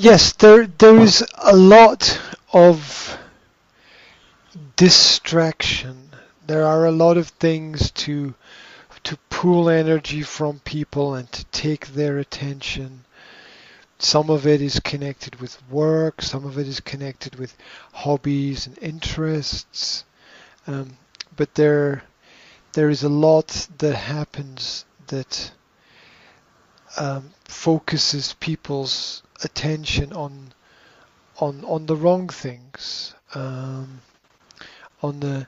Yes, there is a lot of distraction. There are a lot of things to pull energy from people and to take their attention. Some of it is connected with work, some of it is connected with hobbies and interests. But there is a lot that happens that focuses people's attention on the wrong things, on the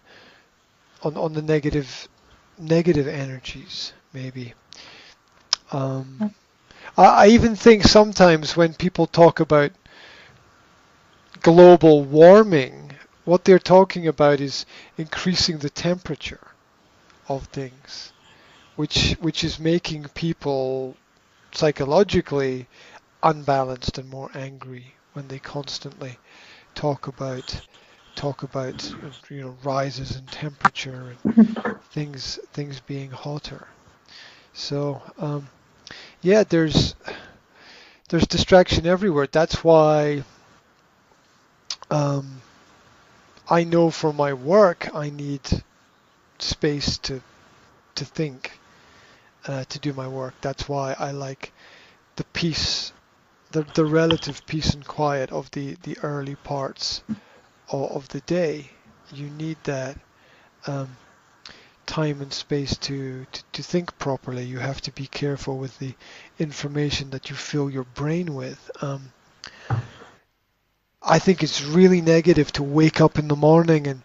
on the negative energies, maybe. I even think sometimes when people talk about global warming, what they're talking about is increasing the temperature of things, which is making people psychologically unbalanced and more angry when they constantly talk about rises in temperature and things being hotter. So yeah, there's distraction everywhere. That's why I know for my work I need space to think, to do my work. That's why I like the peace, the relative peace and quiet of the early parts of the day. You need that time and space to think properly. You have to be careful with the information that you fill your brain with. I think it's really negative to wake up in the morning and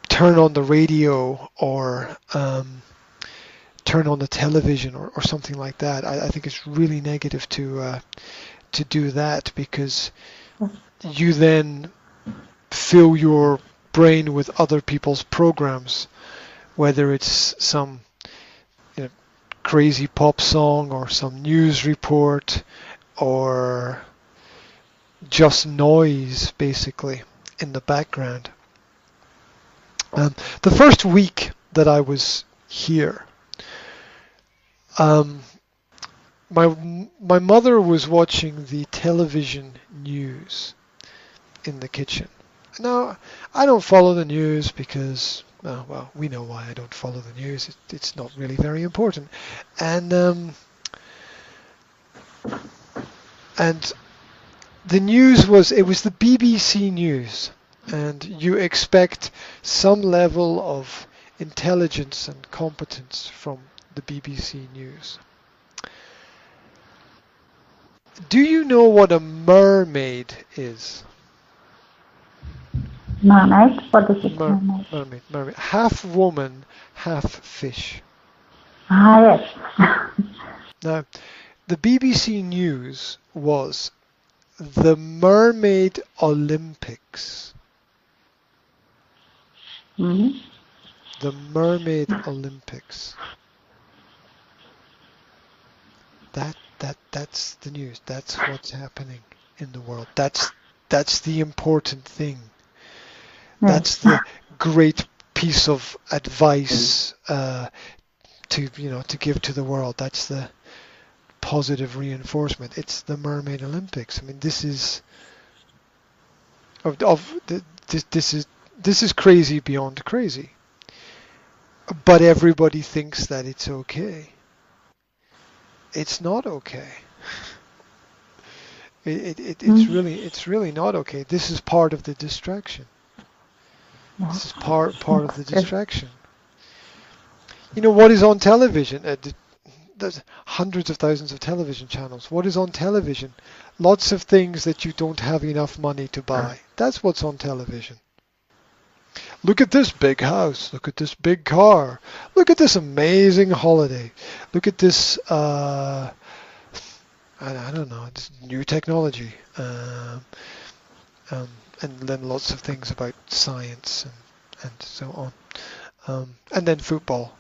turn on the radio or turn on the television or something like that. I think it's really negative to do that, because you then fill your brain with other people's programs, whether it's some crazy pop song or some news report or just noise, basically, in the background. The first week that I was here, my mother was watching the television news in the kitchen. Now, I don't follow the news because, well, we know why I don't follow the news. It's not really very important. And the news was the BBC News, and you expect some level of intelligence and competence from the BBC News. Do you know what a mermaid is? Mermaid? What is it? Mermaid. Half woman, half fish. Yes. Now, the BBC News was the Mermaid Olympics. Mm-hmm. The Mermaid Olympics. That's the news. That's what's happening in the world. That's the important thing. That's the great piece of advice to give to the world. That's the positive reinforcement. It's the Mermaid Olympics. I mean, this is this is crazy beyond crazy. But everybody thinks that it's okay. It's not okay. It's really not okay. This is part of the distraction. This is part of the distraction. You know what is on television? There's hundreds of thousands of television channels. What is on television? Lots of things that you don't have enough money to buy. That's what's on television. Look at this big house. Look at this big car. Look at this amazing holiday. Look at this, I don't know, this new technology. And then lots of things about science and so on. And then football.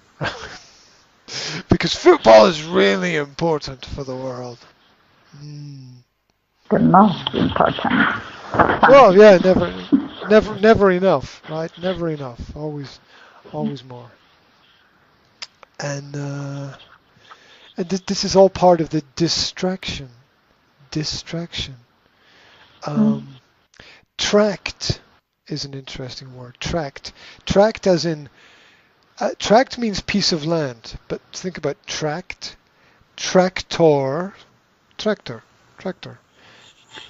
Because football is really important for the world. The most important. Well, yeah, never enough, right? Never enough. Always more. And this is all part of the distraction. distraction. Tract is an interesting word. Tract. Tract as in, tract means piece of land, but think about tract. Tractor.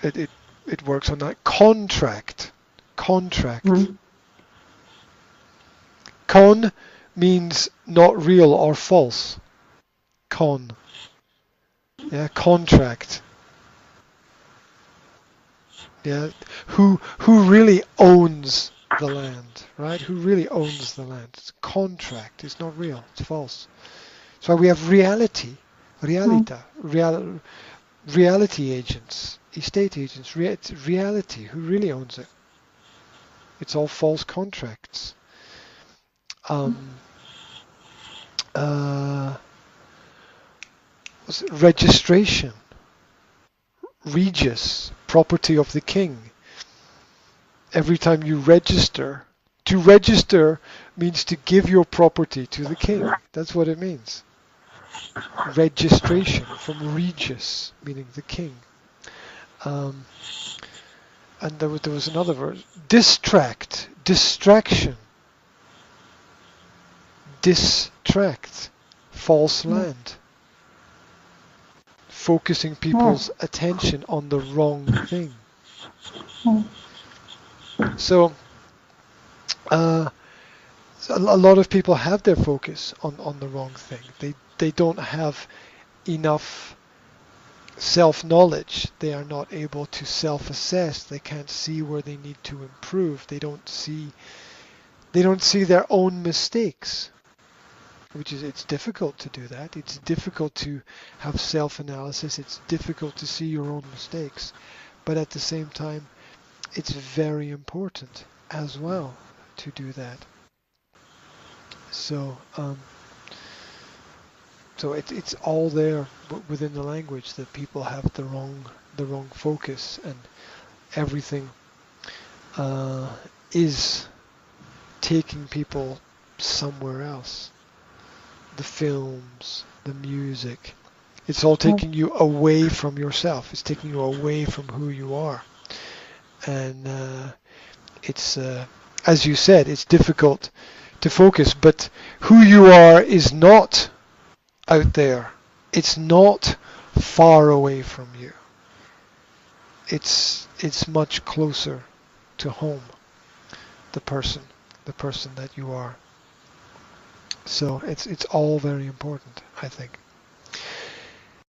It works on that. Contract. Con means not real or false. Con. Yeah, contract. Yeah, who really owns the land, right? Who really owns the land? It's contract. It's not real. It's false. So we have reality, reality agents, estate agents. It's reality. Who really owns it? It's all false contracts. Registration. Regius, property of the king. Every time you register, to register means to give your property to the king. That's what it means. Registration, from regius, meaning the king. And there was another word. Distract, distraction. Distract, false land. Focusing people's attention on the wrong thing. So a lot of people have their focus on the wrong thing. They don't have enough self-knowledge. They are not able to self-assess. They can't see where they need to improve. They don't see their own mistakes. It's difficult to do that. It's difficult to have self-analysis. It's difficult to see your own mistakes. But at the same time, it's very important as well to do that. So, it's all there within the language that people have the wrong focus, and everything is taking people somewhere else. The films, the music, it's all taking you away from yourself. It's taking you away from who you are. And it's, as you said, it's difficult to focus, but who you are is not out there. It's not far away from you. It's much closer to home, the person that you are. So it's all very important, I think.